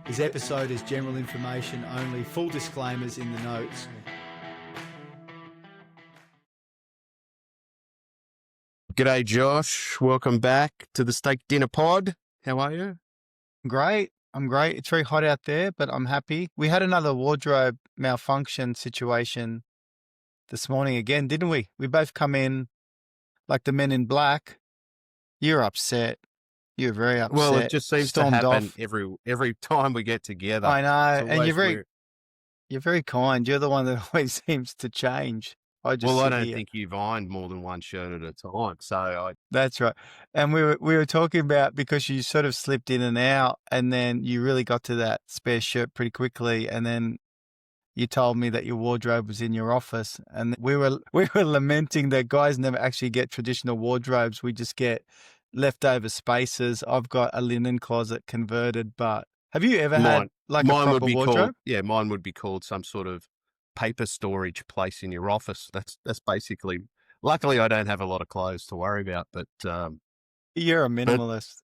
This episode is general information only. Full disclaimers in the notes. G'day, Josh. Welcome back to the Steak Dinner Pod. How are you? Great. I'm great. It's very hot out there, but I'm happy. We had another wardrobe malfunction situation this morning again, didn't we? We both come in like the men in black. You're upset. You're very upset. Well, it just seems Stormed to happen off. every time we get together. I know, It's and always you're very kind. You're the one that always seems to change. I don't sit here. think you've ironed more than one shirt at a time. So That's right. And we were talking about, because you sort of slipped in and out, and then you really got to that spare shirt pretty quickly, and then you told me that your wardrobe was in your office, and we were lamenting that guys never actually get traditional wardrobes. We just get leftover spaces. I've got a linen closet converted, but have you ever had like a proper wardrobe? Mine would be called some sort of paper storage place in your office. That's basically. Luckily, I don't have a lot of clothes to worry about, but You're a minimalist.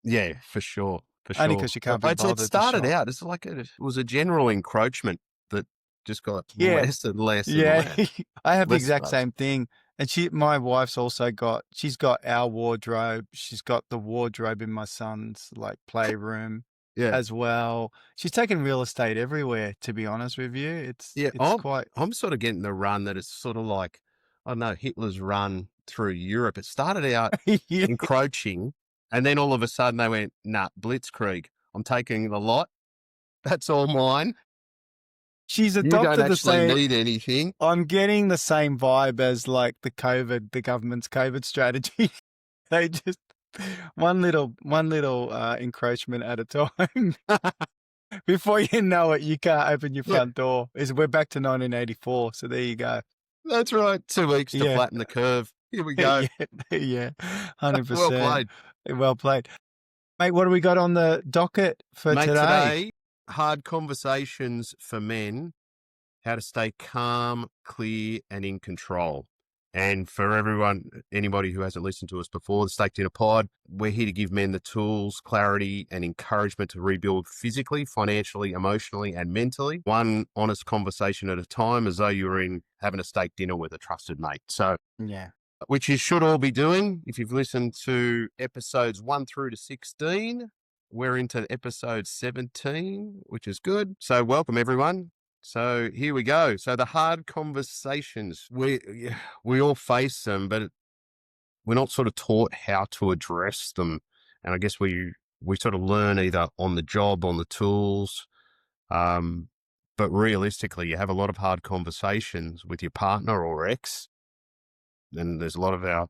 Yeah, for sure. Only because you can't be bothered. It started out as like it was a general encroachment that just got less and less. Yeah, and less. I have the exact same thing. And my wife's also she's got our wardrobe. She's got the wardrobe in my son's like playroom as well. She's taken real estate everywhere, to be honest with you. I'm sort of getting the run that it's sort of like, I don't know, Hitler's run through Europe. It started out encroaching, and then all of a sudden they went, nah, blitzkrieg. I'm taking the lot. That's all mine. She's adopted you don't actually need anything. I'm getting the same vibe as like the government's COVID strategy. They just one little encroachment at a time. Before you know it, you can't open your front door. We're back to 1984. So there you go. That's right. 2 weeks to flatten the curve. Here we go. 100%. Well played. Mate, what do we got on the docket for today? Hard conversations for men, how to stay calm, clear, and in control. And for anybody who hasn't listened to us before, the Steak Dinner Pod, we're here to give men the tools, clarity, and encouragement to rebuild physically, financially, emotionally, and mentally. One honest conversation at a time, as though you were having a steak dinner with a trusted mate. So, which you should all be doing. If you've listened to episodes 1 through to 16, we're into episode 17, which is good. So welcome, everyone. So here we go. So the hard conversations, we all face them, but we're not sort of taught how to address them. And I guess we sort of learn either on the job, on the tools. But realistically, you have a lot of hard conversations with your partner or ex. And there's a lot of our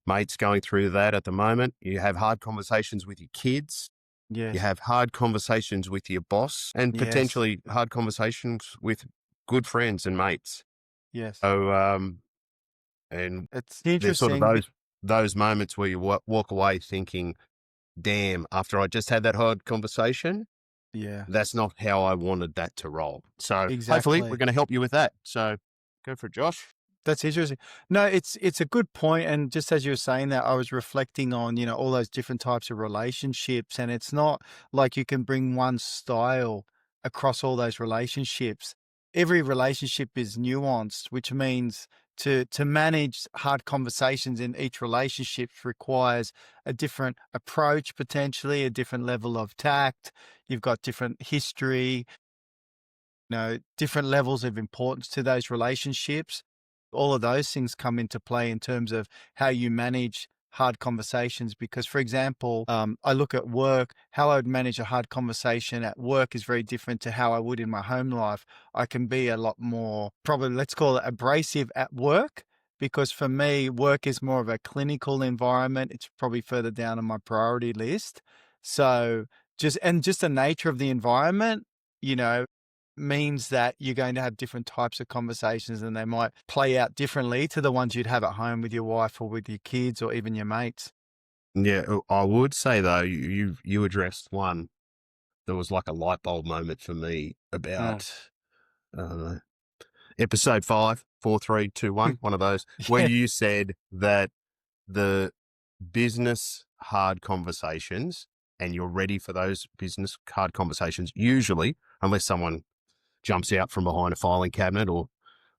mates going through that at the moment. You have hard conversations with your kids. Yes. You have hard conversations with your boss, and potentially hard conversations with good friends and mates. Yes. So, and it's interesting. There's sort of those moments where you walk away thinking, damn, after I just had that hard conversation, that's not how I wanted that to roll. So hopefully we're going to help you with that. So go for it, Josh. That's interesting. No, it's a good point. And just as you were saying that, I was reflecting on, all those different types of relationships. And it's not like you can bring one style across all those relationships. Every relationship is nuanced, which means to manage hard conversations in each relationship requires a different approach, potentially a different level of tact. You've got different history, different levels of importance to those relationships. All of those things come into play in terms of how you manage hard conversations. Because, for example, I look at work, how I would manage a hard conversation at work is very different to how I would in my home life. I can be a lot more, probably let's call it abrasive at work, because for me, work is more of a clinical environment. It's probably further down on my priority list. So just the nature of the environment, means that you're going to have different types of conversations, and they might play out differently to the ones you'd have at home with your wife or with your kids or even your mates. Yeah, I would say though, you addressed one that was like a light bulb moment for me about episode 5, 4, 3, 2, 1, one of those, where you said that the business hard conversations and you're ready for those business card conversations, usually, unless someone jumps out from behind a filing cabinet or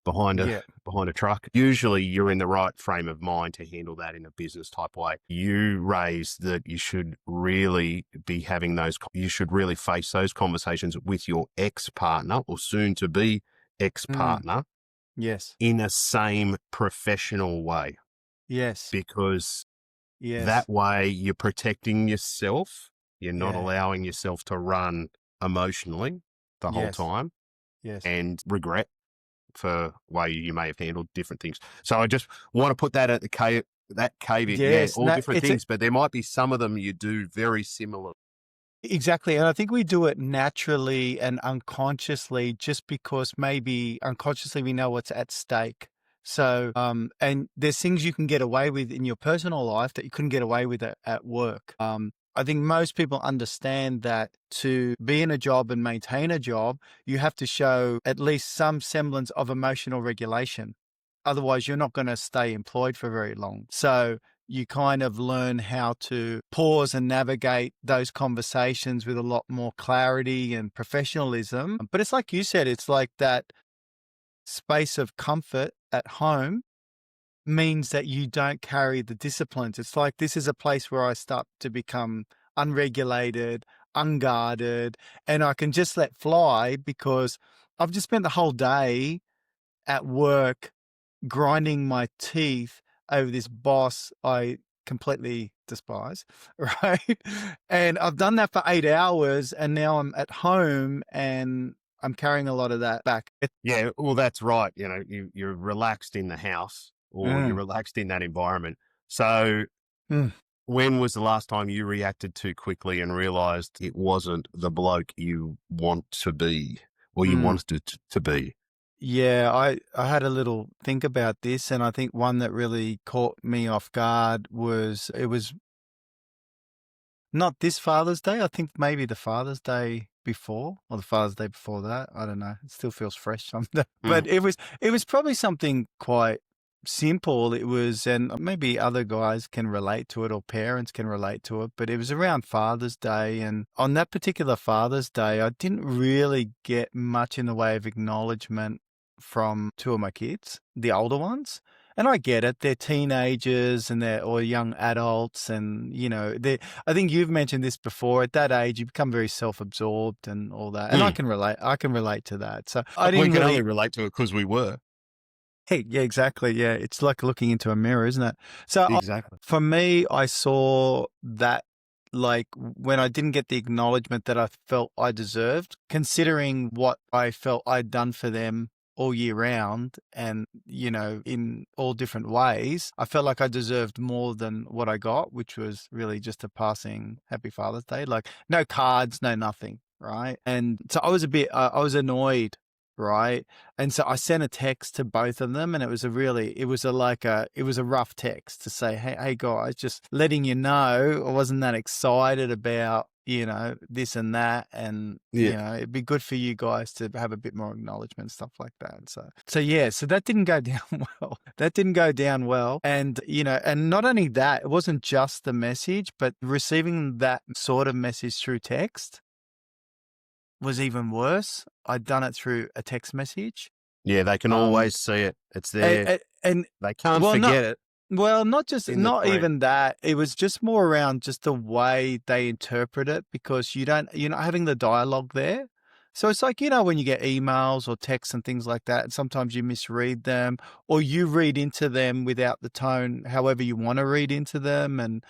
behind Yeah. a truck, usually you're in the right frame of mind to handle that in a business type way. You raise that you should really be having you should really face those conversations with your ex-partner or soon to be ex-partner Yes. in a same professional way, Yes. because Yes. that way you're protecting yourself. You're not Yeah. allowing yourself to run emotionally the whole Yes. time Yes. and regret for way you may have handled different things. So I just want to put that at that caveat. Yeah, Yes. all No, different things, but there might be some of them you do very similar. exactly. And I think we do it naturally and unconsciously just because maybe unconsciously we know what's at stake. So, and there's things you can get away with in your personal life that you couldn't get away with at work. I think most people understand that to be in a job and maintain a job, you have to show at least some semblance of emotional regulation. Otherwise, you're not going to stay employed for very long. So, you kind of learn how to pause and navigate those conversations with a lot more clarity and professionalism. But it's like you said, it's like that space of comfort at home means that you don't carry the disciplines. It's like this is a place where I start to become unregulated, unguarded, and I can just let fly because I've just spent the whole day at work grinding my teeth over this boss I completely despise, right? And I've done that for 8 hours and now I'm at home and I'm carrying a lot of that back. Yeah, well, that's right. You're relaxed in the house or you're Mm. relaxed in that environment. So Mm. when was the last time you reacted too quickly and realized it wasn't the bloke you want to be or you Mm. wanted it to be? Yeah, I had a little think about this, and I think one that really caught me off guard was it was not this Father's Day. I think maybe the Father's Day before or the Father's Day before that. I don't know. It still feels fresh sometimes. But it was probably something quite simple. It was, and maybe other guys can relate to it or parents can relate to it, but it was around Father's Day. And on that particular Father's Day, I didn't really get much in the way of acknowledgement from two of my kids, the older ones. And I get it. They're teenagers and or young adults. And, I think you've mentioned this before. At that age, you become very self-absorbed and all that. And I can relate to that. So I We didn't can really. only relate to it because we were. Hey, yeah, exactly. Yeah. It's like looking into a mirror, isn't it? So Exactly. for me, I saw that like when I didn't get the acknowledgement that I felt I deserved, considering what I felt I'd done for them all year round and, in all different ways, I felt like I deserved more than what I got, which was really just a passing Happy Father's Day, like no cards, no nothing. Right. And so I was I was annoyed. Right. And so I sent a text to both of them and it was a rough text to say, hey guys, just letting you know, I wasn't that excited about, this and that. And, it'd be good for you guys to have a bit more acknowledgement, stuff like that. So yeah, so that didn't go down well. That didn't go down well. And, and not only that, it wasn't just the message, but receiving that sort of message through text was even worse. I'd done it through a text message. Yeah, they can always see it. It's there. And They can't forget it. Well, not thread. even that. It was just more around just the way they interpret it because you're not having the dialogue there. So it's like, when you get emails or texts and things like that, and sometimes you misread them or you read into them without the tone, however you want to read into them. And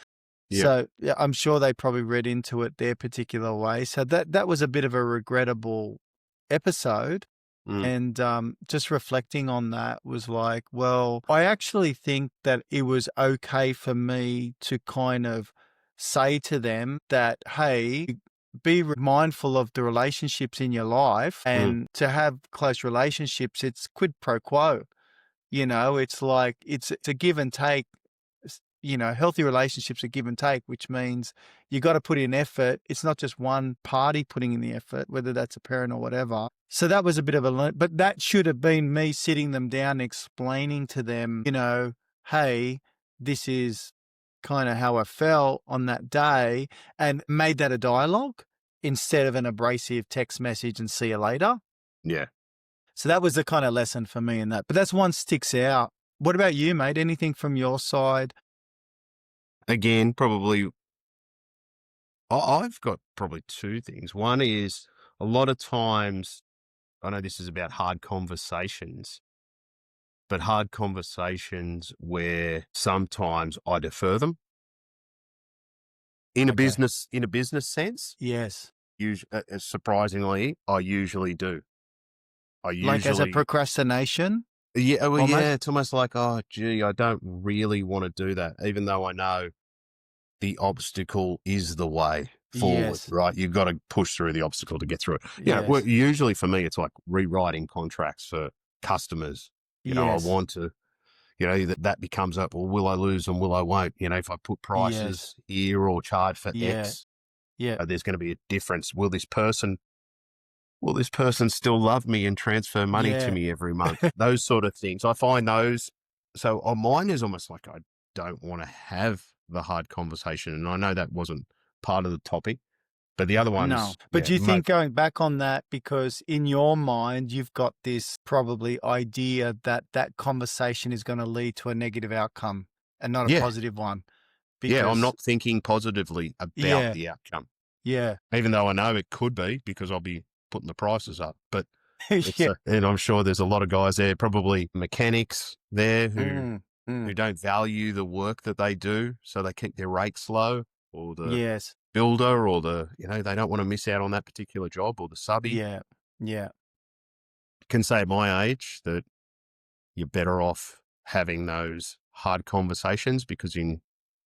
so yeah, I'm sure they probably read into it their particular way. So that was a bit of a regrettable episode. And just reflecting on that was like, well, I actually think that it was okay for me to kind of say to them that, hey, be mindful of the relationships in your life and to have close relationships, it's quid pro quo. It's like it's a give and take. Healthy relationships are give and take, which means you got to put in effort. It's not just one party putting in the effort, whether that's a parent or whatever. So that was a bit of but that should have been me sitting them down, explaining to them, hey, this is kind of how I felt on that day and made that a dialogue instead of an abrasive text message and see you later. Yeah. So that was the kind of lesson for me in that. But that's one sticks out. What about you, mate? Anything from your side? Again, probably, I've got probably two things. One is a lot of times, I know this is about hard conversations, but hard conversations where sometimes I defer them in a Okay. business sense. Yes. Surprisingly, I usually do. Like as a procrastination? Yeah, well, Almost? yeah, it's almost like, oh, gee, I don't really want to do that, even though I know the obstacle is the way forward, Yes. right? You've got to push through the obstacle to get through it. Yeah, Yes. well, usually for me, it's like rewriting contracts for customers. You know, I Yes. want to, that becomes up, well, will I lose and will I won't? If I put prices here or charge for Yeah. X, Yeah. there's going to be a difference. Will this person still love me and transfer money to Yeah. me every month? Those sort of things. I find those. So on mine is almost like I don't want to have the hard conversation. And I know that wasn't part of the topic, but the other No. ones. But do you think going back on that, because in your mind, you've got this probably idea that that conversation is going to lead to a negative outcome and not a Yeah. positive one? Yeah, I'm Because not thinking positively about Yeah. the outcome, yeah. even though I know it could be because I'll be putting the prices up. But Yeah. and I'm sure there's a lot of guys there, probably mechanics there who Mm, mm. who don't value the work that they do, so they keep their rates low, or the Yes. builder, or they don't want to miss out on that particular job, or the subby Yeah. Yeah. can say at my age that you're better off having those hard conversations because in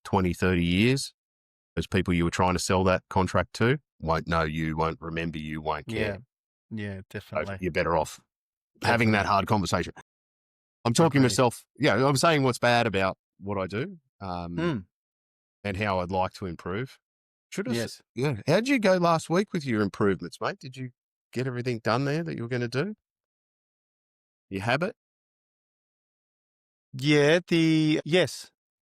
20, 30 years, those people you were trying to sell that contract to won't know you, won't remember you, won't care. Yeah. Yeah. So Definitely. you're better off having that Definitely. hard conversation. I'm talking to Agreed. myself. Yeah, I'm saying what's bad about what I do. Mm. And how I'd like to improve. Yes. Yeah. How'd you go last week with your improvements, mate? Did you get everything done there that you were going to do? Your habit? Yeah,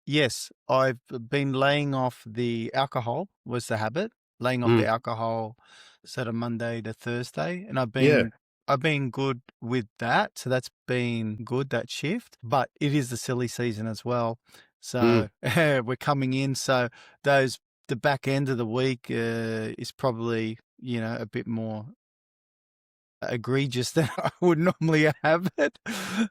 yes, I've been laying off the alcohol was the habit, laying off the alcohol sort of Monday to Thursday, and Yeah. I've been good with that, so that's been good, that shift, but it is the silly season as well. So we're coming in, so the back end of the week is probably, a bit more egregious than I would normally have it.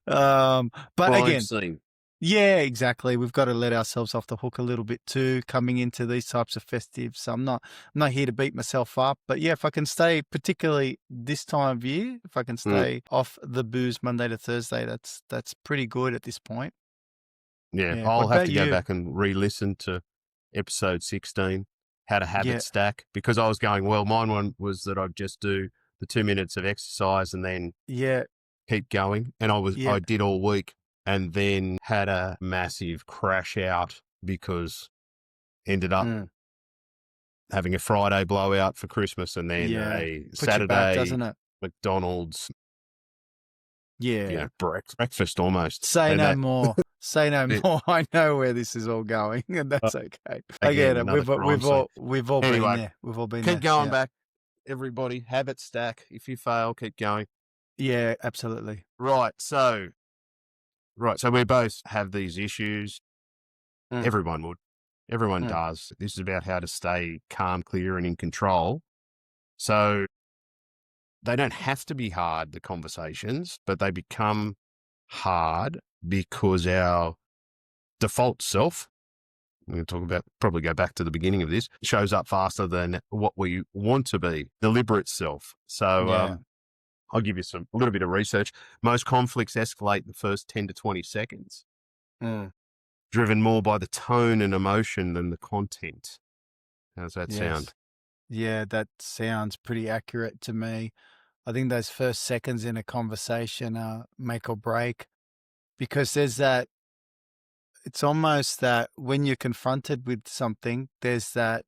But Crime again, scene. yeah, exactly. We've got to let ourselves off the hook a little bit too, coming into these types of festives. So I'm not here to beat myself up, but yeah, if I can stay, particularly this time of year, if I can stay off the booze Monday to Thursday, that's pretty good at this point. Yeah. Yeah. I'll What have about to go you? back and re-listen to episode 16, how to habit Yeah. stack, because I was going, well, mine one was that I'd just do the 2 minutes of exercise and then Yeah. keep going. And Yeah. I did all week and then had a massive crash out because ended up Mm. having a Friday blowout for Christmas and then Yeah. a Puts you back, Saturday doesn't it? McDonald's, Yeah. breakfast almost. Say And no that, more. Say no it- more. I know where this is all going, and that's okay. I again, get it. another crime scene. We've all been Anyway, there. We've all been keep there. going Yeah. back, everybody. Habit stack. If you fail, keep going. Yeah, absolutely. Right. So we both have these issues. Mm. Everyone would. Everyone Mm. does. This is about how to stay calm, clear, and in control. So they don't have to be hard, the conversations, but they become hard because our default self, we're going to talk about, probably go back to the beginning of this, shows up faster than what we want to be, deliberate self. So Yeah. I'll give you a little bit of research. Most conflicts escalate the first 10 to 20 seconds, Mm. driven more by the tone and emotion than the content. How's that sound? Yes. Yeah, that sounds pretty accurate to me. I think those first seconds in a conversation are make or break, because there's that, it's almost that when you're confronted with something, there's that,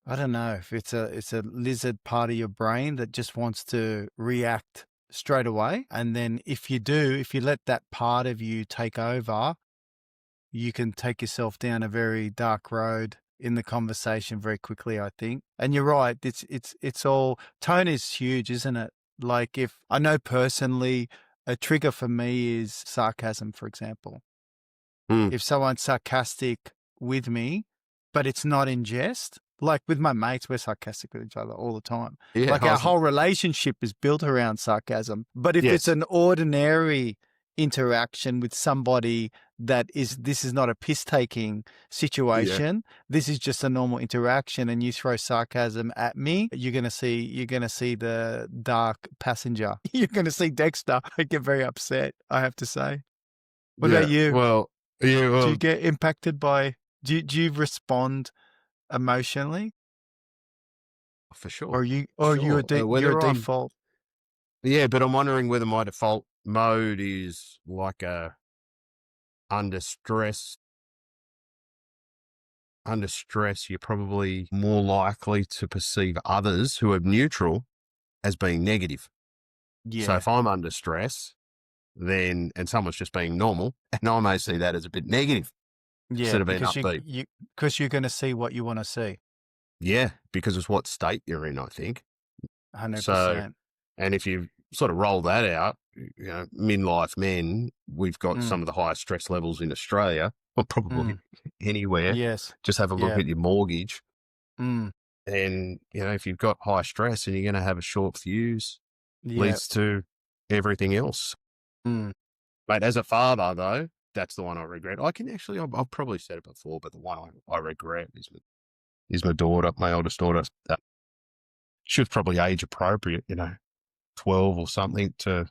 I don't know if it's a lizard part of your brain that just wants to react straight away. And then if you let that part of you take over, you can take yourself down a very dark road in the conversation very quickly, I think. And you're right, it's all tone is huge, isn't it? Like, if I know personally, a trigger for me is sarcasm, for example. Mm. If someone's sarcastic with me, but it's not in jest, like with my mates, we're sarcastic with each other all the time. Yeah. Like, our whole relationship is built around sarcasm. But if it's Yes. an ordinary interaction with somebody this is not a piss-taking situation, this is just a normal interaction, and you throw sarcasm at me, you're gonna see the dark passenger. You're gonna see Dexter. I get very upset, I have to say. What about you? Well, yeah. Do Well, you get impacted by? Do you respond emotionally, for sure. or you Sure. you're a Whether I'm default? Yeah, but I'm wondering whether my default mode is like under stress. Under stress, you're probably more likely to perceive others who are neutral as being negative. So Yeah, if I'm under stress, and someone's just being normal, and I may see that as a bit negative yeah, instead of being because upbeat. you're going to see what you want to see, Yeah, because it's what state you're in, I think. So, 100%. and if you sort of roll that out, midlife men, we've got Mm, some of the highest stress levels in Australia, or probably mm, anywhere. yes, Just have a look yeah, at your mortgage. mm, And, if you've got high stress and you're going to have a short fuse, yeah, leads to everything else. mm, But as a father, though, that's the one I regret. I can actually, I've probably said it before, but the one I regret is my daughter, my oldest daughter. She was probably age appropriate, 12 or something, to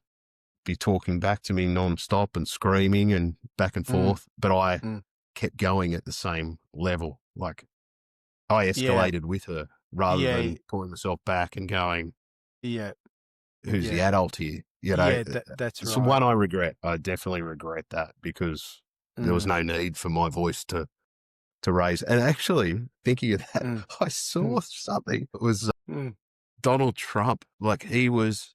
be talking back to me nonstop and screaming and back and mm, forth. But I mm. kept going at the same level. Like, I Yeah, escalated with her rather yeah, than pulling myself back and going, yeah, who's the yeah, adult here? yeah. That's It's right. one I regret. I definitely regret that because there was Mm, no need for my voice to raise. And actually, thinking of that, mm, I saw mm, something. It was mm, Donald Trump. Like, he was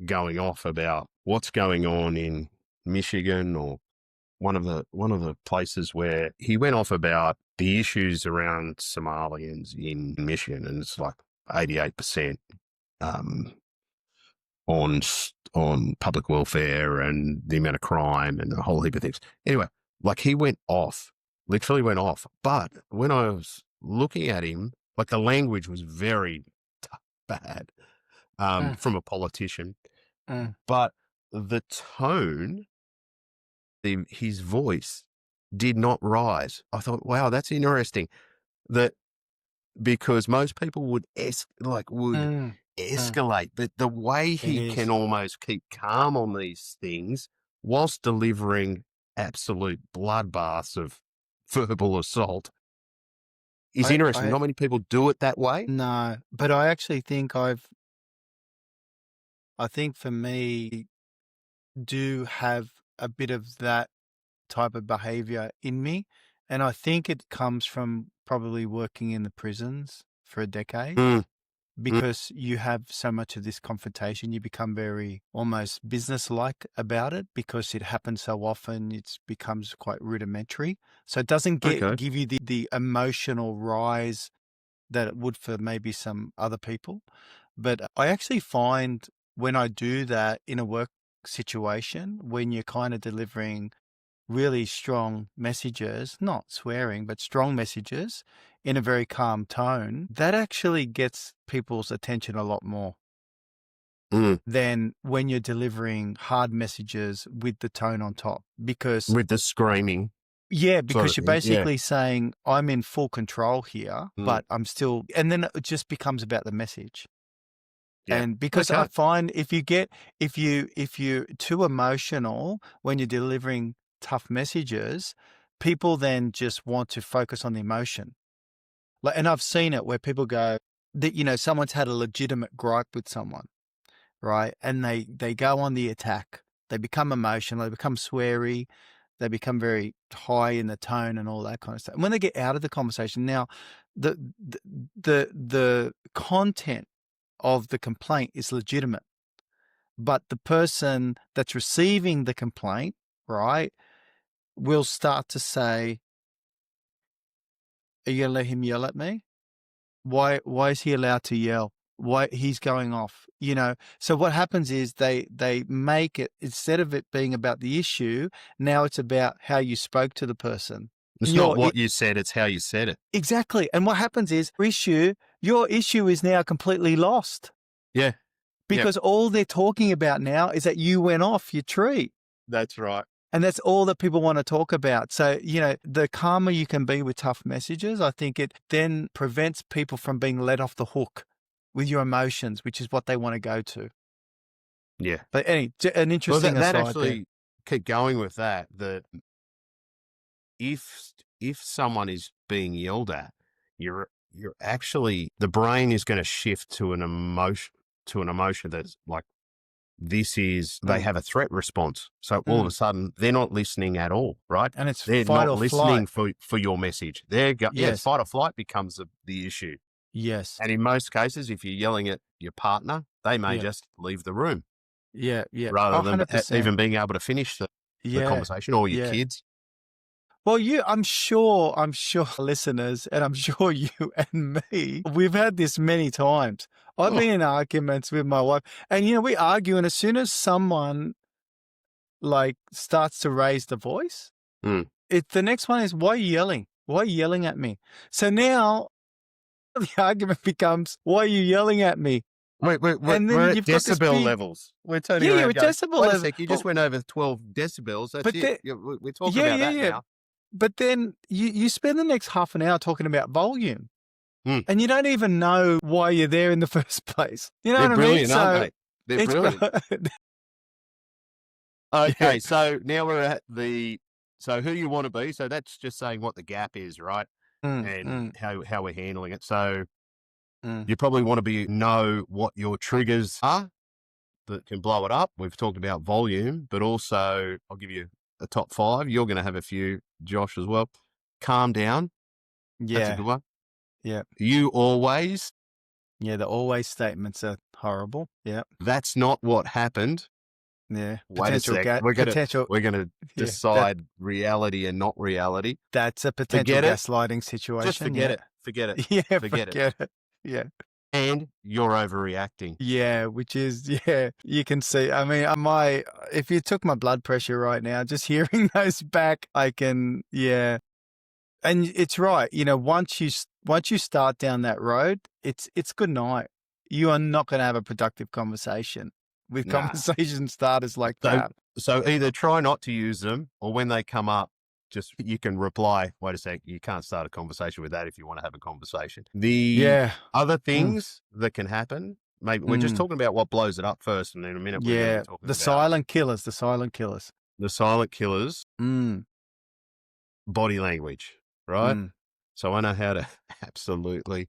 going off about what's going on in Michigan, or one of the places where he went off about the issues around Somalians in Michigan, and it's like 88% um, on public welfare and the amount of crime and a whole heap of things. Anyway, like, he went off, literally went off. But when I was looking at him, like, the language was very bad mm, from a politician, mm. but the tone, his voice did not rise. I thought, wow, that's interesting. That Because most people would Mm, mm. escalate, but the way It he can is. almost keep calm on these things whilst delivering absolute bloodbaths of verbal assault is interesting. I Not many people do it that way. No, but I actually think I think for me, do have a bit of that type of behavior in me. And I think it comes from probably working in the prisons for a decade, Mm, mm, because you have so much of this confrontation. You become very almost business-like about it because it happens so often. It becomes quite rudimentary. So it doesn't okay. give you the emotional rise that it would for maybe some other people. But I actually find when I do that in a work situation, when you're kind of delivering really strong messages, not swearing, but strong messages in a very calm tone, that actually gets people's attention a lot more Mm, than when you're delivering hard messages with the tone on top. Because, with the screaming yeah, sort of because you're thing. Yeah. basically saying, I'm in full control here, Mm, but I'm still, and then it just becomes about the message. yeah. And because I Okay. find if you're too emotional when you're delivering tough messages, people then just want to focus on the emotion. Like, and I've seen it where people go that, someone's had a legitimate gripe with someone, right? And they go on the attack. They become emotional, they become sweary, they become very high in the tone and all that kind of stuff. And when they get out of the conversation, now the the content of the complaint is legitimate, but the person that's receiving the complaint, right, will start to say, "Are you gonna let him yell at me? Why is he allowed to yell? Why he's going off?" You know. So what happens is they make it, instead of it being about the issue, now it's about how you spoke to the person. It's And not what you said, it's how you said it. exactly. And what happens is your issue is now completely lost Yeah. because all they're talking about now is that you went off your tree. That's right. And that's all that people want to talk about. So, you know, the calmer you can be with tough messages, I think it then prevents people from being let off the hook with your emotions, which is what they want to go to. Yeah. But an interesting that aside actually, keep going with that, if someone is being yelled at, you're actually, the brain is going to shift to an emotion that's like, they have a threat response. So all of a sudden they're not listening at all, right? And it's They're fight not or listening flight. for your message. Yes. Fight or flight becomes the issue. Yes. And in most cases, if you're yelling at your partner, they may Yeah. just leave the room Yeah. Yeah. rather than 100%. even being able to finish the conversation, or your kids. Well, I'm sure listeners, and I'm sure you and me, we've had this many times. I've been in arguments with my wife, and we argue, and as soon as someone like starts to raise the voice, the next one is, "Why are you yelling? Why are you yelling at me?" So now the argument becomes, "Why are you yelling at me?" We're And then at you've got this decibel big- levels. We're turning Yeah, around you're and going, at decibel wait a level. sec, you just went over 12 decibels. That's But it. We're talking about that now. But then you spend the next half an hour talking about volume, and you don't even know why you're there in the first place. You know They're what I mean? brilliant, aren't they? They're brilliant. Okay, Yeah. so now we're at so who you want to be. So that's just saying what the gap is, right? And how we're handling it. So you probably want to know what your triggers are that can blow it up. We've talked about volume, but also I'll give you a top 5. You're going to have a few, Josh, as well. Calm down. Yeah. That's a good one. Yeah. You always. Yeah, the always statements are horrible. Yeah. That's not what happened. Yeah. Wait a sec. We're gonna decide reality and not reality. That's a potential gaslighting situation. Just forget it. Forget it. Yeah, forget it. Yeah. And you're overreacting. Yeah, which is, you can see. I mean, if you took my blood pressure right now, just hearing those back, I can, And it's right. Once you start down that road, it's good night. You are not going to have a productive conversation with conversation starters like that. So either try not to use them, or when they come up, just you can reply, wait a sec, you can't start a conversation with that if you want to have a conversation. The other things that can happen, maybe we're just talking about what blows it up first, and in a minute we're going to talk about silent killers. The silent killers. Body language, right? So I know how to absolutely.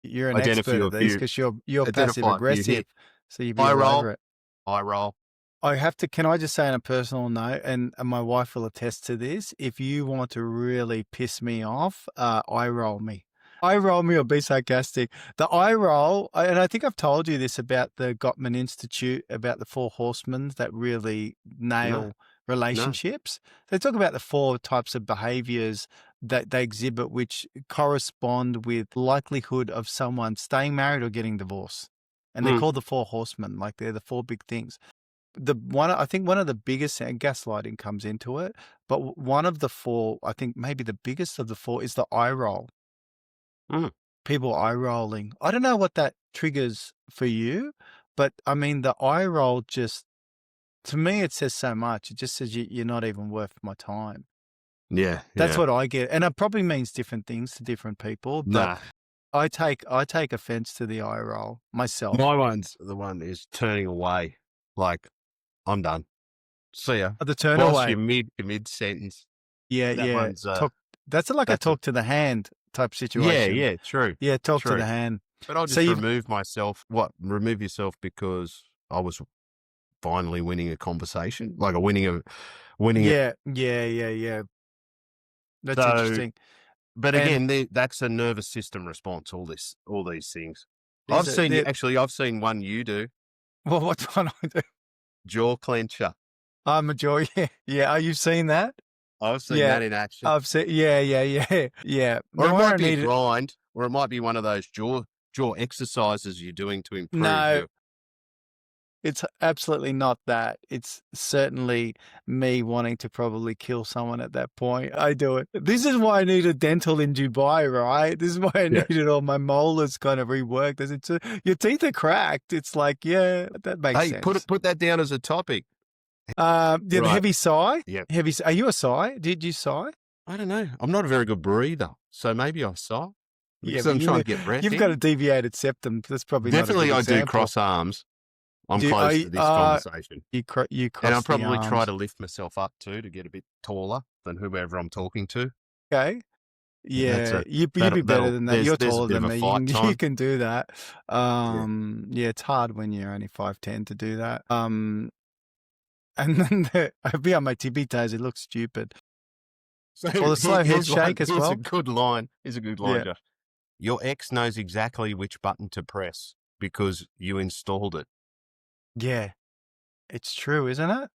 You're an expert at these because you're passive aggressive, so you'd be all over it. Eye roll. Can I just say on a personal note, and my wife will attest to this, if you want to really piss me off, eye roll me. Eye roll me or be sarcastic. The eye roll, and I think I've told you this about the Gottman Institute, about the 4 horsemen that really nail relationships. They talk about the 4 types of behaviors that they exhibit, which correspond with likelihood of someone staying married or getting divorced. And they're called the 4 horsemen, like they're the 4 big things. I think one of the biggest, and gaslighting comes into it, but one of the 4, I think maybe the biggest of the 4 is the eye roll. People eye rolling. I don't know what that triggers for you, but I mean, the eye roll just, to me, it says so much. It just says you're not even worth my time. Yeah. That's what I get. And it probably means different things to different people. But I take offense to the eye roll myself. The one is turning away. Like, I'm done. See ya. The turn away. You're mid sentence. Yeah. That's like a talk to the hand type situation. Yeah, true. Yeah, talk to the hand. But I'll just remove myself. Remove yourself because I was finally winning a conversation, like winning. Yeah. That's interesting. But again, that's a nervous system response. All these things. I've seen one you do. Well, what's one I do? Jaw clencher. I'm a jaw. Yeah. Are you seen that? I've seen Yeah. that in action. I've seen, yeah. Or it Where I might be a needed, grind, or it might be one of those jaw exercises you're doing to improve no, your. it's absolutely not that. It's certainly me wanting to probably kill someone at that point. I do it. This is why I needed dental in Dubai, right? This is why I Yeah. needed all my molars kind of reworked. Your teeth are cracked. It's like, yeah, that makes Hey, sense. put that down as a topic. The Right. heavy sigh. Yeah. Are you a sigh? Did you sigh? I don't know. I'm not a very good breather, so maybe I saw Yeah, because but I'm trying to get breath you've in. got a deviated septum. That's probably not a Definitely, good I do example. cross arms. I'm Do close to this conversation, you and cross I'll the probably try arms? to lift myself up too to get a bit taller than whoever I'm talking to. Okay. And that's Yeah, a you'd be better than that. You're there's a taller bit of than a me. fight You time. can do that. Yeah. Yeah, it's hard when you're only 5'10" to do that. And then I'd be on my tippy toes. It looks stupid. So Or the slow head shake as here's well. a good line. Here's a good line, Yeah. Josh. Your ex knows exactly which button to press because you installed it. Yeah, it's true, isn't it?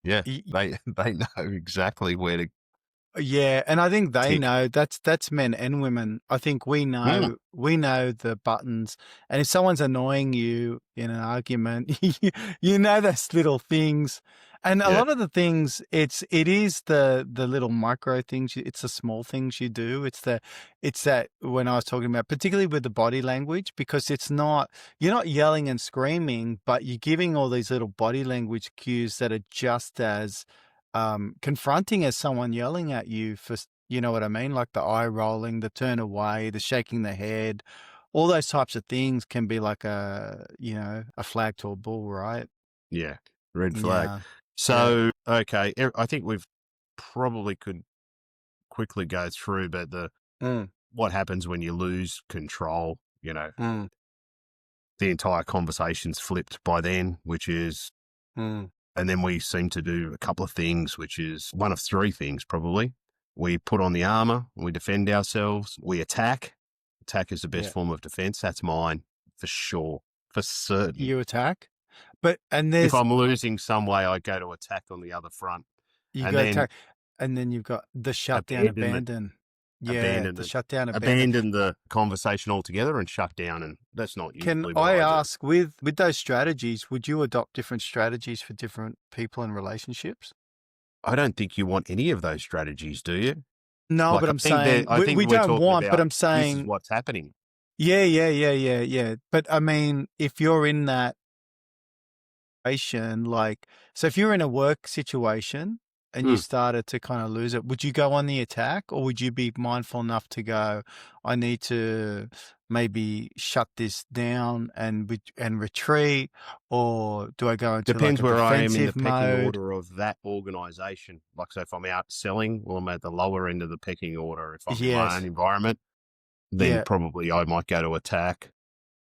Yeah, Y- they know exactly where to Yeah, and I think they tick. know that's men and women. I think we Mm. know the buttons. And if someone's annoying you in an argument, you know those little things. And a Yeah. lot of the things, it is the little micro things. It's the small things you do. It's that when I was talking about, particularly with the body language, because you're not yelling and screaming, but you're giving all these little body language cues that are just as confronting as someone yelling at you for, you know what I mean? Like the eye rolling, the turn away, the shaking the head, all those types of things can be like a flag to a bull, right? Yeah, red flag. Yeah. So, okay, I think we've probably could quickly go through, but Mm, what happens when you lose control, mm, the entire conversation's flipped by then, mm. and then we seem to do a couple of things, which is one of three things probably. We put on the armor, we defend ourselves, we attack. Attack is the best Yeah. form of defense. That's mine for sure, for certain. You attack, and If there's I'm losing some way, I go to attack on the other front. you And got then attack, and then you've got the shutdown, abandon. Yeah, the shutdown, abandon. abandon the conversation altogether and shut down. And that's not Can usually what I I do. ask, with those strategies, would you adopt different strategies for different people and relationships? I don't think you want any of those strategies, do you? No, Like, but I I'm think saying I think we we're don't talking want, but about I'm this is saying, what's happening. yeah. But I mean, if you're in that situation, like, so if you're in a work situation and you Mm. started to kind of lose it, would you go on the attack, or would you be mindful enough to go, I need to maybe shut this down and retreat, or do I go into like Depends a where I am in the defensive pecking mode? order of that organization. Like, so if I'm out selling, well, I'm at the lower end of the pecking order. If I'm in my Yes. own environment, then Yeah. probably I might go to attack.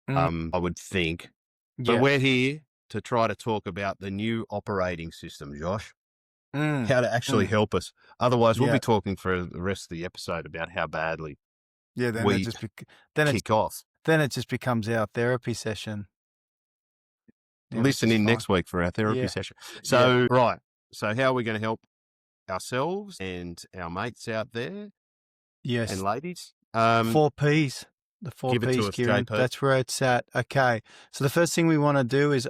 Mm, I would think. But yeah. we're here to try to talk about the new operating system, Josh. Mm, How to actually mm, help us. Otherwise, we'll yeah. be talking for the rest of the episode about how badly Yeah. Then it we just then it's kick off. then it just becomes our therapy session. Yeah, which Listen is in fine. next week for our therapy Yeah. session. Yeah. So, right. So, how are we going to help ourselves and our mates out there Yes. and ladies? 4 Ps. The 4 Give it to Ps, us, Kieran. JP. That's where it's at. Okay. So the first thing we want to do is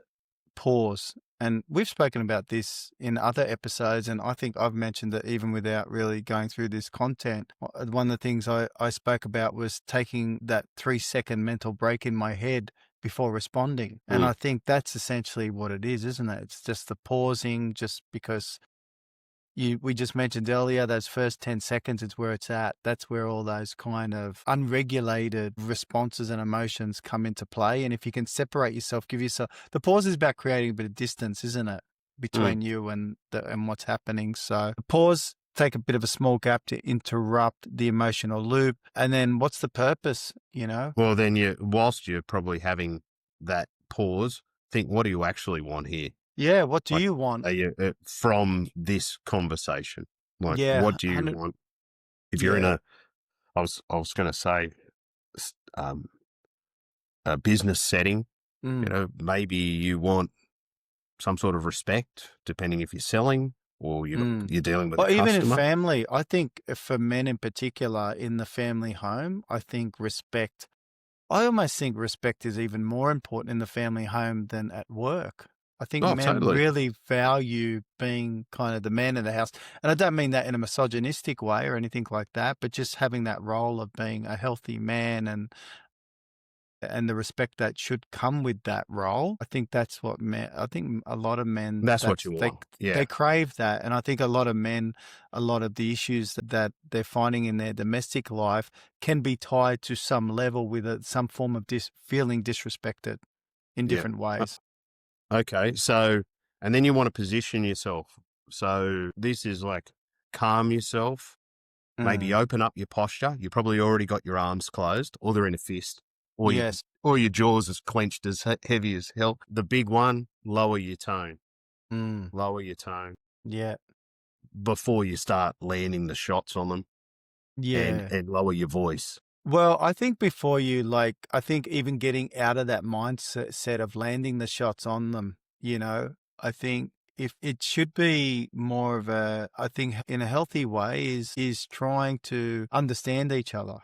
pause. And we've spoken about this in other episodes, and I think I've mentioned it even without really going through this content. One of the things I spoke about was taking that 3-second mental break in my head before responding. And I think that's essentially what it is, isn't it? It's just the pausing, just because we just mentioned earlier, those first 10 seconds is where it's at. That's where all those kind of unregulated responses and emotions come into play. And if you can separate yourself, give yourself, the pause is about creating a bit of distance, isn't it? Between you and what's happening. So pause, take a bit of a small gap to interrupt the emotional loop. And then what's the purpose, Well, then whilst you're probably having that pause, think, what do you actually want here? Yeah. What do Like, you want? are you from this conversation? Like, Yeah. what do you want? If you're in I was going to say, a business setting, maybe you want some sort of respect, depending if you're selling, or Mm. you're dealing with a Or even in customer. family, I think for men in particular in the family home, I almost think respect is even more important in the family home than at work. I think Oh, men totally. really value being kind of the man of the house. And I don't mean that in a misogynistic way or anything like that, but just having that role of being a healthy man and the respect that should come with that role. I think that's what I think a lot of men, That's what you want. Yeah. they crave that. And I think a lot of men, a lot of the issues that they're finding in their domestic life can be tied to some level with some form of feeling disrespected in Yeah. different ways. Okay. So, and then you want to position yourself. So this is like calm yourself, maybe Mm. open up your posture. You probably already got your arms closed, or they're in a fist, or Yes. or your jaws is clenched as heavy as hell. The big one, lower your tone. Mm. Lower your tone Yeah. before you start landing the shots on them, Yeah. and lower your voice. Well, I think before you I think even getting out of that mindset of landing the shots on them, I think if it should be more of I think in a healthy way is trying to understand each other.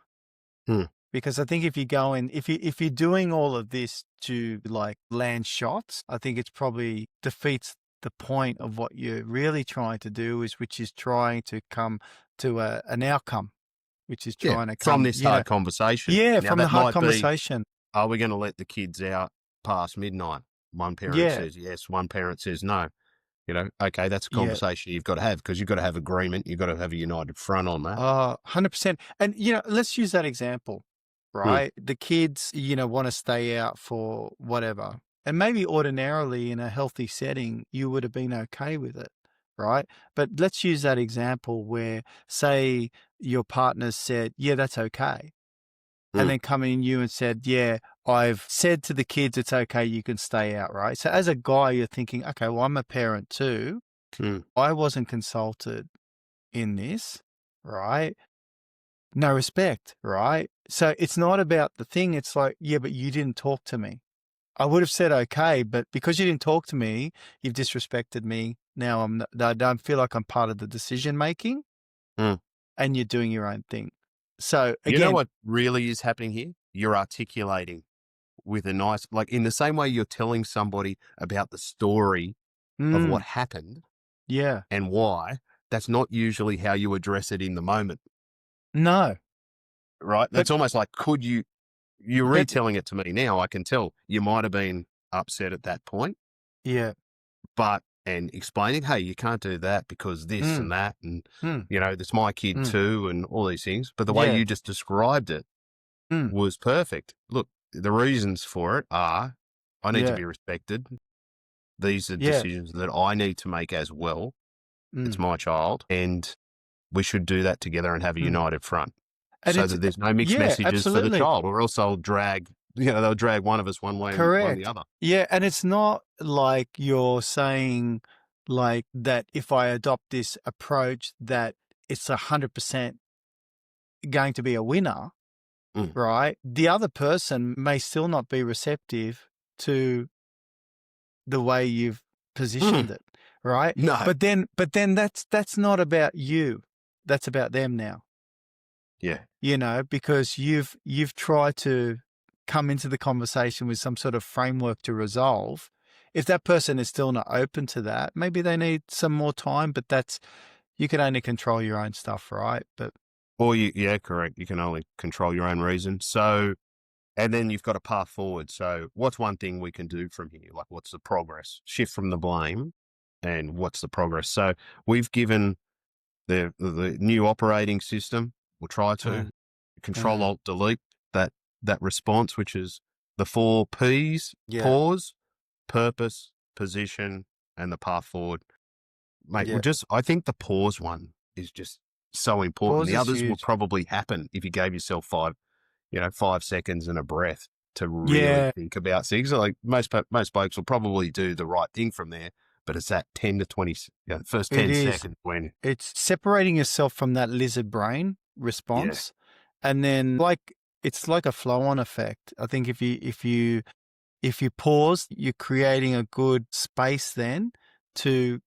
Hmm. Because I think if you go in, if you're doing all of this to land shots, I think it's probably defeats the point of what you're really trying to do which is trying to come to an outcome, which is Yeah, trying to from come, this hard conversation. yeah, Now from the that hard might be, conversation. are we going to let the kids out past midnight? One parent Yeah, says yes, one parent says no. Okay, that's a yeah. conversation you've got to have, because you've got to have agreement. You've got to have a united front on that. 100%. And, let's use that example, Hmm. right? The kids, want to stay out for whatever. And maybe ordinarily in a healthy setting, you would have been okay with it, right? But let's use that example where, say, your partner said, yeah, that's okay. Hmm. And then coming in you and said, yeah, I've said to the kids, it's okay, you can stay out, right? So as a guy, you're thinking, okay, well, I'm a parent too. Hmm. I wasn't consulted in this, right? No respect, right? So it's not about the thing. It's like, yeah, but you didn't talk to me. I would have said okay, but because you didn't talk to me, you've disrespected me. Now I don't feel like I'm part of the decision making, Hmm. and you're doing your own thing. So You know again, what really is happening here? You're articulating with a nice, like in the same way you're telling somebody about the story of what happened yeah, and why. That's not usually how you address it in the moment, no, right? but That's almost like, you're but retelling it to me now. I can tell you might have been upset at that point, yeah, and explaining, hey, you can't do that because this and mm, that. And, mm, that's my kid mm, too, and all these things. But the way yeah, you just described it mm, was perfect. Look, the reasons for it are, I need to yeah, be respected. These are yeah, decisions that I need to make as well. It's mm, my child, and we should do that together and have a mm. united front, And so it's that there's no mixed yeah, messages for the absolutely. child, or else they'll drag one of us one way and one the Correct. other. Yeah, and it's not like you're saying that if I adopt this approach that it's 100% going to be a winner, Mm. right? The other person may still not be receptive to the way you've positioned Mm. it, right? No. But then that's not about you. That's about them now. Yeah. Because you've tried to come into the conversation with some sort of framework to resolve. If that person is still not open to that, maybe they need some more time, but you can only control your own stuff, right? But Yeah, correct. You can only control your own reason. So, and then you've got a path forward. So what's one thing we can do from here? Like, what's the progress? Shift from the blame, and what's the progress? So we've given the new operating system. We'll try uh, to Control uh, Alt Delete that response, which is the 4 P's: yeah, pause, purpose, position, and the path forward. Mate, yeah. I think the pause one is just so important. Pause The is others will huge. probably happen if you gave yourself 5 seconds and a breath to really Yeah, think about things. Like most blokes will probably do the right thing from there, but it's that 10 to 20, first it 10 is. seconds when, It's separating yourself from that lizard brain yeah. response, and then it's like a flow-on effect. I think if you pause, you're creating a good space then to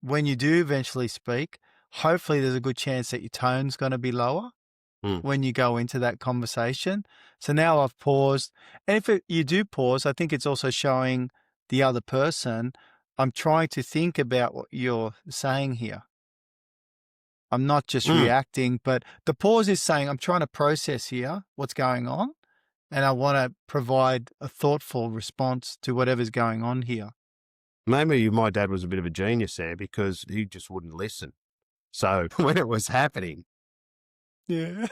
when you do eventually speak, hopefully there's a good chance that your tone's going to be lower when you go into that conversation. So now I've paused. And if you do pause, I think it's also showing the other person, I'm trying to think about what you're saying here. I'm not just reacting, but the pause is saying, I'm trying to process here what's going on. And I want to provide a thoughtful response to whatever's going on here. Maybe my dad was a bit of a genius there because he just wouldn't listen. So when it was happening, Yeah.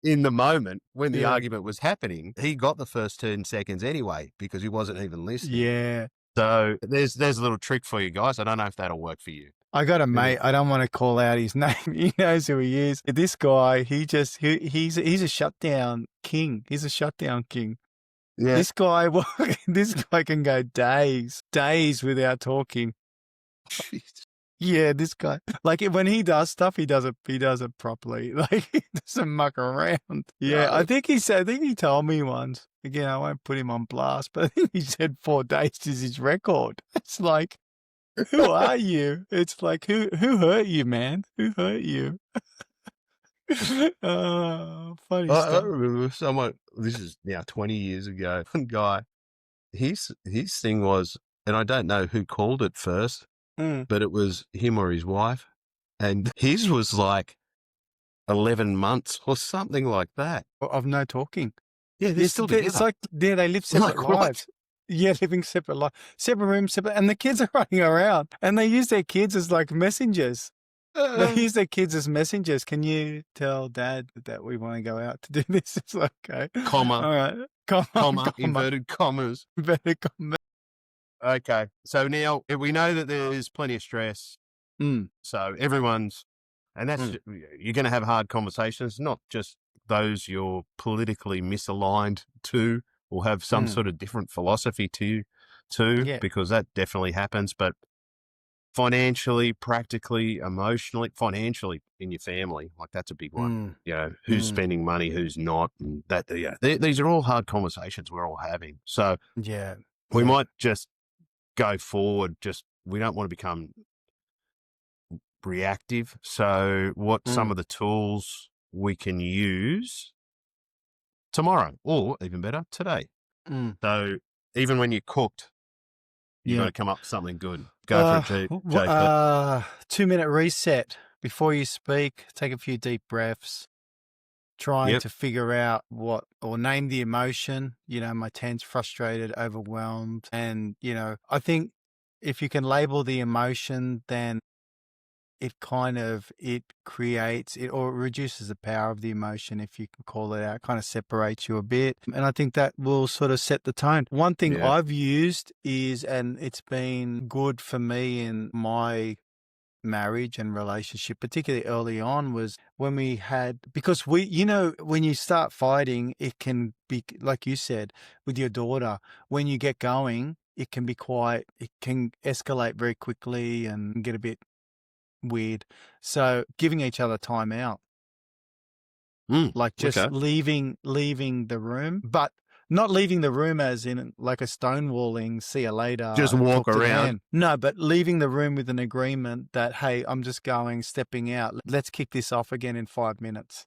in the moment when the Yeah. argument was happening, he got the first 10 seconds anyway because he wasn't even listening. Yeah. So there's a little trick for you guys. I don't know if that'll work for you. I got a mate. I don't want to call out his name. He knows who he is. This guy, he's a shutdown king. He's a shutdown king. Yeah. This guy can go days without talking. Yeah, this guy. Like when he does stuff, he does it properly. Like he doesn't muck around. Yeah, No. I think he told me once. Again, I won't put him on blast, but I think he said 4 days is his record. It's like, who are you? It's like, who hurt you, man? Who hurt you? Funny I stuff. remember someone, this is now 20 years ago, one guy, his thing was, and I don't know who called it first, but it was him or his wife. And his was like 11 months or something like that. Of no talking. Yeah, they're still together. It's like, yeah, they live separate Like what? lives. Yeah, living separate lives, separate rooms, separate, and the kids are running around, and they use their kids as like messengers. They use their kids as messengers. Can you tell Dad that we want to go out to do this? It's like, okay. Comma. All right. Comma. Inverted commas. Inverted comma. Okay. So now we know that there's plenty of stress. So everyone's, and that's, you're going to have hard conversations, not just those you're politically misaligned to or have some sort of different philosophy to, because that definitely happens. But financially, practically, emotionally, financially in your family, like that's a big one. You know, who's spending money, who's not, and that. Yeah, these are all hard conversations we're all having. So we might just go forward. We don't want to become reactive. So what some of the tools we can use tomorrow, or even better, today. So even when you're cooked, you've got to come up with something good. Go for it, Jake. 2-minute reset before you speak. Take a few deep breaths. Trying to figure out or name the emotion. You know, am I tense, frustrated, overwhelmed? And, you know, I think if you can label the emotion, then it creates it, or it reduces the power of the emotion, if you can call it out, kind of separates you a bit. And I think that will sort of set the tone. One thing I've used is, and it's been good for me in my marriage and relationship, particularly early on, was when we had, because when you start fighting, it can be, like you said, with your daughter, when you get going, it can escalate very quickly and get a bit weird. So giving each other time out, like just leaving the room, but not leaving the room as in like a stonewalling, see you later. Just walk around. No, but leaving the room with an agreement that, hey, I'm just stepping out. Let's kick this off again in 5 minutes.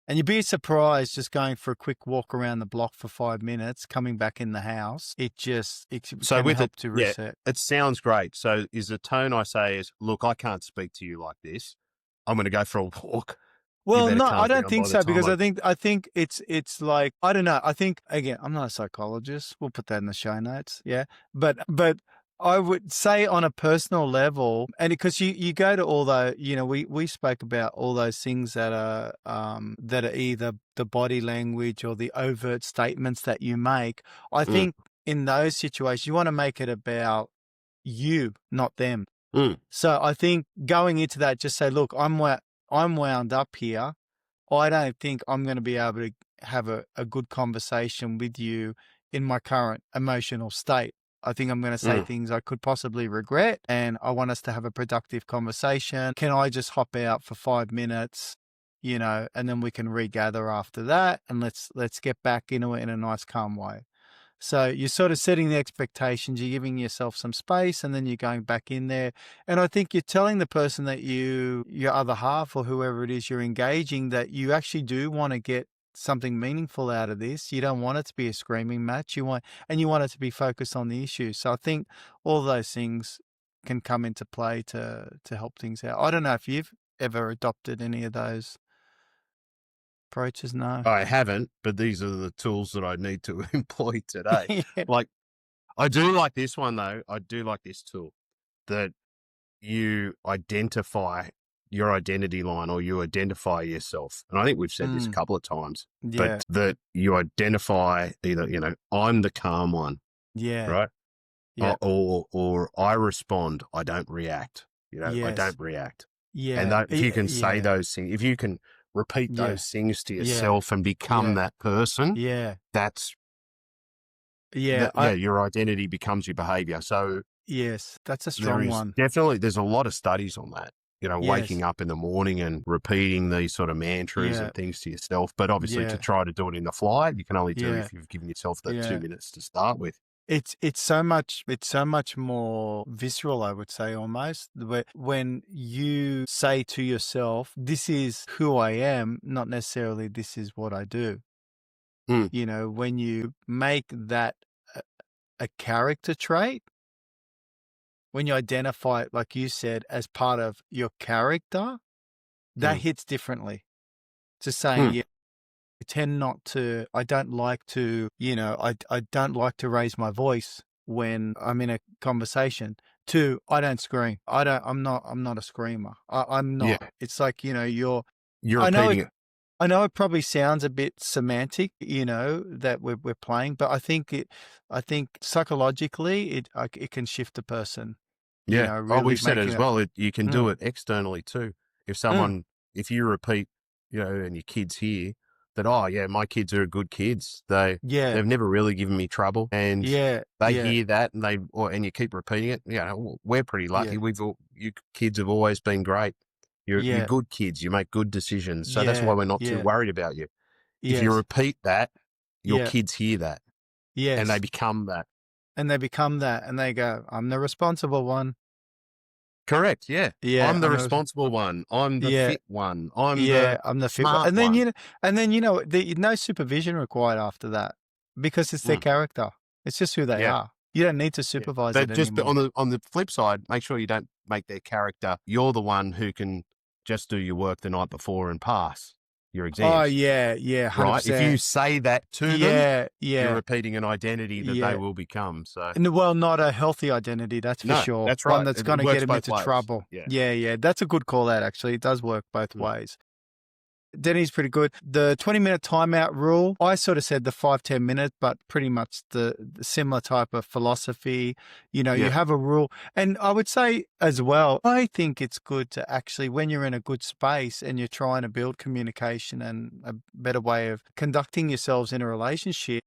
And you'd be surprised, just going for a quick walk around the block for 5 minutes, coming back in the house, it can help to reset. It sounds great. So is the tone I say is, look, I can't speak to you like this. I'm going to go for a walk. Well, no, I don't think so, because I think it's like, I don't know. I think, again, I'm not a psychologist. We'll put that in the show notes. Yeah. But I would say on a personal level, and because you go to all the, we spoke about all those things that are either the body language or the overt statements that you make. I think in those situations, you want to make it about you, not them. So I think going into that, just say, look, I'm wound up here. I don't think I'm going to be able to have a good conversation with you in my current emotional state. I think I'm going to say things I could possibly regret, and I want us to have a productive conversation. Can I just hop out for 5 minutes, and then we can regather after that, and let's get back into it in a nice, calm way. So you're sort of setting the expectations, you're giving yourself some space, and then you're going back in there. And I think you're telling the person that your other half or whoever it is you're engaging, that you actually do want to get something meaningful out of this. You don't want it to be a screaming match. You want it to be focused on the issue. So I think all those things can come into play to help things out. I don't know if you've ever adopted any of those approaches. No. I haven't, but these are the tools that I need to employ today. Yeah. Like, I do like this one though. I do like this tool that you identify your identity line, or you identify yourself. And I think we've said this a couple of times, Yeah. but that you identify either, I'm the calm one, Yeah. right? Yeah. Or I respond, I don't react. I Yes. don't react. Yeah. And if you can say Yeah. those things, if you can repeat Yeah. those things to Yeah. yourself and become Yeah. that person, Yeah. that's, Yeah. your identity becomes your behavior. So Yes, that's a strong one. there's a lot of studies on that, Yes. waking up in the morning and repeating these sort of mantras Yeah. and things to yourself. But obviously Yeah. to try to do it in the fly, you can only do Yeah. if you've given yourself the Yeah. 2 minutes to start with. It's so much more visceral, I would say, almost. When you say to yourself, "This is who I am," not necessarily "this is what I do." Mm. When you make that a character trait, when you identify it, like you said, as part of your character, that hits differently. To saying, yeah, I tend not to, I don't like to, I don't like to raise my voice when I'm in a conversation. To, I don't scream. I'm not a screamer. I'm not. Yeah. It's like, You're I know repeating it. I know it probably sounds a bit semantic, that we're playing, but I think psychologically it can shift a person. Yeah. Really We've said it making as well. You can do Mm. it externally too. If you repeat, and your kids hear that, oh yeah, my kids are good kids. Yeah. They've never really given me trouble, and Yeah. they Yeah. hear that, and you keep repeating it. We're pretty lucky. Yeah. You kids have always been great. You're Yeah. good kids. You make good decisions. So that's Yeah. why we're not too Yeah. worried about you. If you Yes. repeat that, your Yeah. kids hear that, Yes. and they become that. And they become that, and they go, "I'm the responsible one." Correct. Yeah. Yeah. I'm the responsible one. I'm the Yeah. fit one. I'm I'm the fit one. smart And then one. no supervision required after that, because it's their character. It's just who they Yeah. are. You don't need to supervise But it just anymore. on the flip side, make sure you don't make their character. You're the one who can just do your work the night before and pass your exams. Oh yeah, 100%. Right. If you say that to them, you're yeah. repeating an identity that Yeah. they will become. So Well, not a healthy identity, that's for No, sure. that's One right. that's It going to works get them both into ways. trouble. Yeah. Yeah. That's a good call out, actually. It does work both ways. Denny's pretty good. The 20-minute timeout rule, I sort of said the 5-10 minutes, but pretty much the similar type of philosophy. You have a rule. And I would say as well, I think it's good to actually, when you're in a good space and you're trying to build communication and a better way of conducting yourselves in a relationship,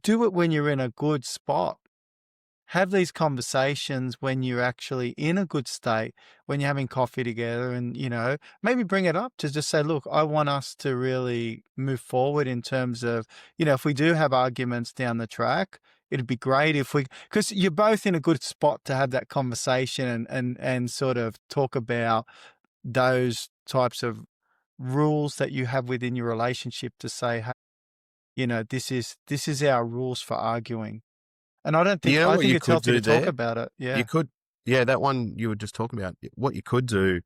do it when you're in a good spot. Have these conversations when you're actually in a good state, when you're having coffee together, and, maybe bring it up to just say, look, I want us to really move forward in terms of, if we do have arguments down the track, it'd be great because you're both in a good spot to have that conversation and sort of talk about those types of rules that you have within your relationship to say, hey, this is our rules for arguing. And I think it's healthy to talk about it. Yeah. You could, that one you were just talking about. What you could do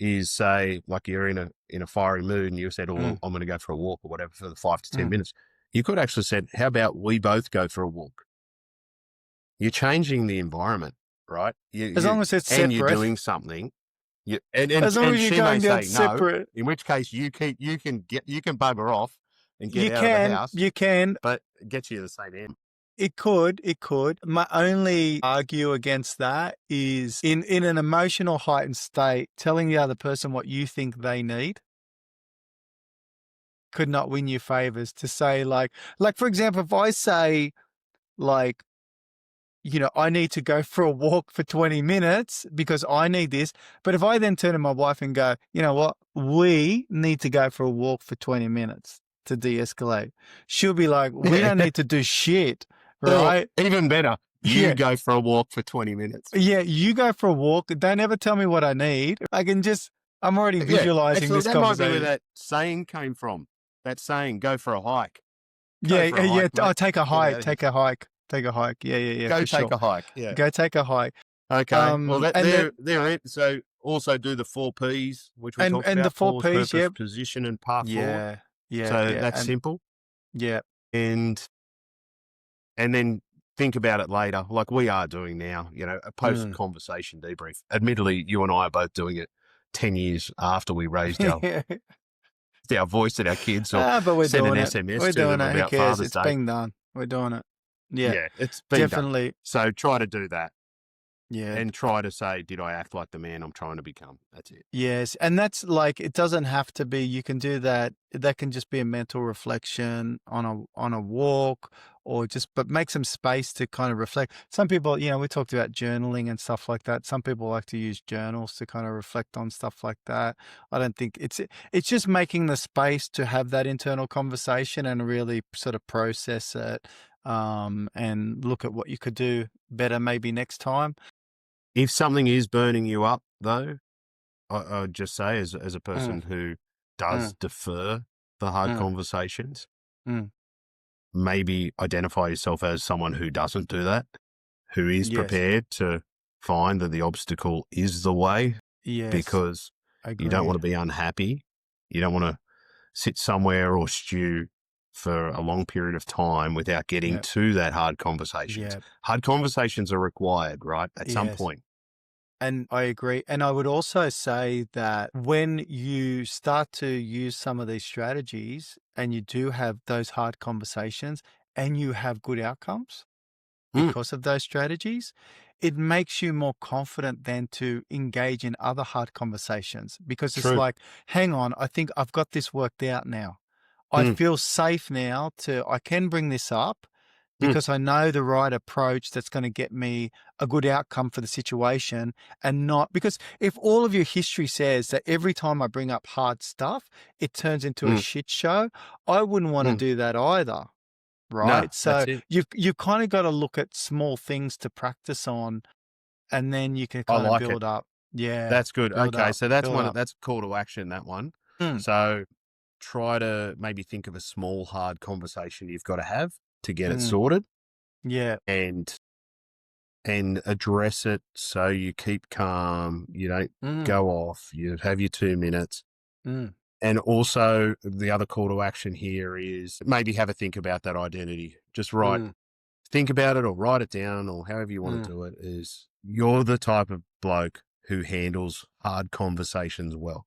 is say, like, you're in a fiery mood and you said, I'm going to go for a walk or whatever for the 5 to 10 minutes. You could actually say, how about we both go for a walk? You're changing the environment, right? As long as it's separate. And you're doing something. As long as you're going down separate. No, in which case you can bugger off and get out of the house. You can. But it gets you to the same end. It could. My only argue against that is in an emotional heightened state, telling the other person what you think they need could not win you favors. To say like for example, if I say like, I need to go for a walk for 20 minutes because I need this. But if I then turn to my wife and go, you know what, we need to go for a walk for 20 minutes to de-escalate. She'll be like, we don't need to do shit. right? Even better, you Yeah. go for a walk for 20 minutes. Yeah, you go for a walk. Don't ever tell me what I need. I'm already visualizing this that might be where conversation. that saying came from. That saying, go for a hike. Yeah, Go for a hike, Oh, mate. take a Get hike. out of Take here. a hike. Take a hike. Yeah, Go for take sure. a hike. Yeah. Go take a hike. Okay. Well, And they're it. So also do the 4 Ps, which we talked the about: four pause, P's. purpose, Yep. position, and path forward. Yeah, So yeah, that's and simple. yeah, And then think about it later, like we are doing now, a post-conversation debrief. Admittedly, you and I are both doing it 10 years after we raised our voice at our kids or but we're sent an doing it. SMS We're to doing them it. Who about cares? Father's It's Day. being done. We're doing it. Yeah, Yeah, it's been done. definitely. So try to do that Yeah. and try to say, did I act like the man I'm trying to become? That's it. Yes, and that's like it doesn't have to be. You can do that. That can just be a mental reflection on a walk, or but make some space to kind of reflect. Some people, we talked about journaling and stuff like that. Some people like to use journals to kind of reflect on stuff like that. I don't think it's just making the space to have that internal conversation and really sort of process it, and look at what you could do better maybe next time. If something is burning you up, though, I would just say, as a person who does defer the hard conversations, maybe identify yourself as someone who doesn't do that, who is prepared to find that the obstacle is the way, because you don't want to be unhappy. You don't want to sit somewhere or stew for a long period of time without getting to that hard conversations. Hard conversations are required, right? At some point. And I agree. And I would also say that when you start to use some of these strategies and you do have those hard conversations and you have good outcomes because of those strategies, it makes you more confident then to engage in other hard conversations, because it's like, hang on, I think I've got this worked out now. I feel safe now I can bring this up, because I know the right approach that's going to get me a good outcome for the situation, and not because if all of your history says that every time I bring up hard stuff, it turns into a shit show, I wouldn't want to do that either. Right. No, So that's it. you've kind of got to look at small things to practice on, and then you can kind of build up. Yeah. That's good. Okay. So that's that's a call to action, that one. So try to maybe think of a small, hard conversation you've got to have to get it sorted. Yeah. And address it so you keep calm, you don't go off, you have your 2 minutes. And also the other call to action here is maybe have a think about that identity. Just think about it or write it down, or however you want to do it, is you're the type of bloke who handles hard conversations well.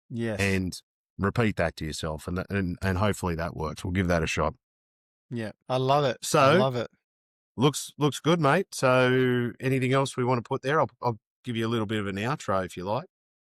Yes. And repeat that to yourself, and hopefully that works. We'll give that a shot. Yeah. I love it. So I love it. Looks good, mate. So anything else we want to put there? I'll give you a little bit of an outro if you like.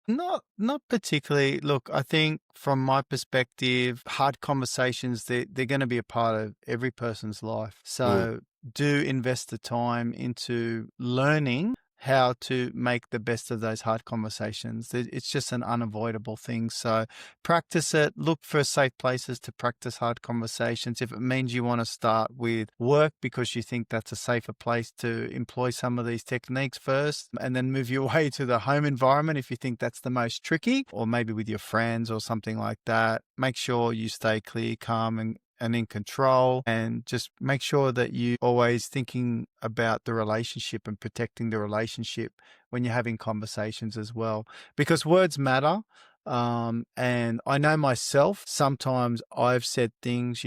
Not particularly. Look, I think from my perspective, hard conversations, they're going to be a part of every person's life. So do invest the time into learning how to make the best of those hard conversations. It's just an unavoidable thing. So practice it. Look for safe places to practice hard conversations. If it means you want to start with work because you think that's a safer place to employ some of these techniques first, and then move your way to the home environment if you think that's the most tricky, or maybe with your friends or something like that. Make sure you stay clear, calm, and in control, and just make sure that you always thinking about the relationship and protecting the relationship when you're having conversations as well, because words matter. And I know myself, sometimes I've said things,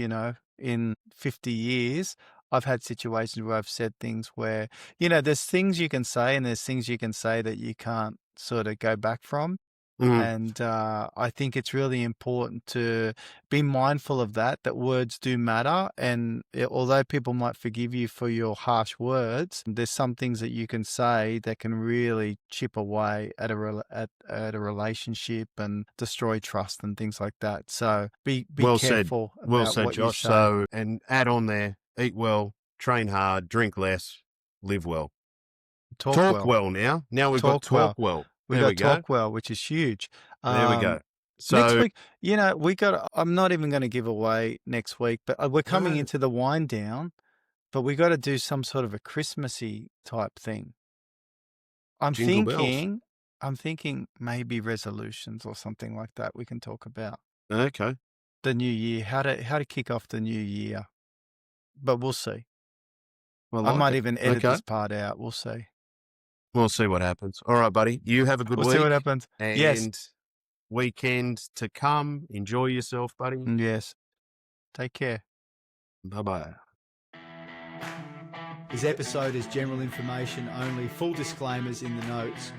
in 50 years, I've had situations where I've said things where, there's things you can say and there's things you can say that you can't sort of go back from. And I think it's really important to be mindful of that words do matter. And although people might forgive you for your harsh words, there's some things that you can say that can really chip away at a relationship and destroy trust and things like that. So be careful about what you Josh. say. So, and add on there, eat well, train hard, drink less, live well. Talk well now. Now we've got talk well. We got talk well, which is huge. There we go. So next week, I'm not even going to give away next week, but we're coming into the wind down. But we got to do some sort of a Christmassy type thing. Jingle bells. I'm thinking maybe resolutions or something like that we can talk about. Okay. The new year, how to kick off the new year. But we'll see. I might even edit Okay. this part out. We'll see. We'll see what happens. All right, buddy. You have a good We'll week. see what happens. And Yes. weekend to come. Enjoy yourself, buddy. Yes. Take care. Bye-bye. This episode is general information only. Full disclaimers in the notes.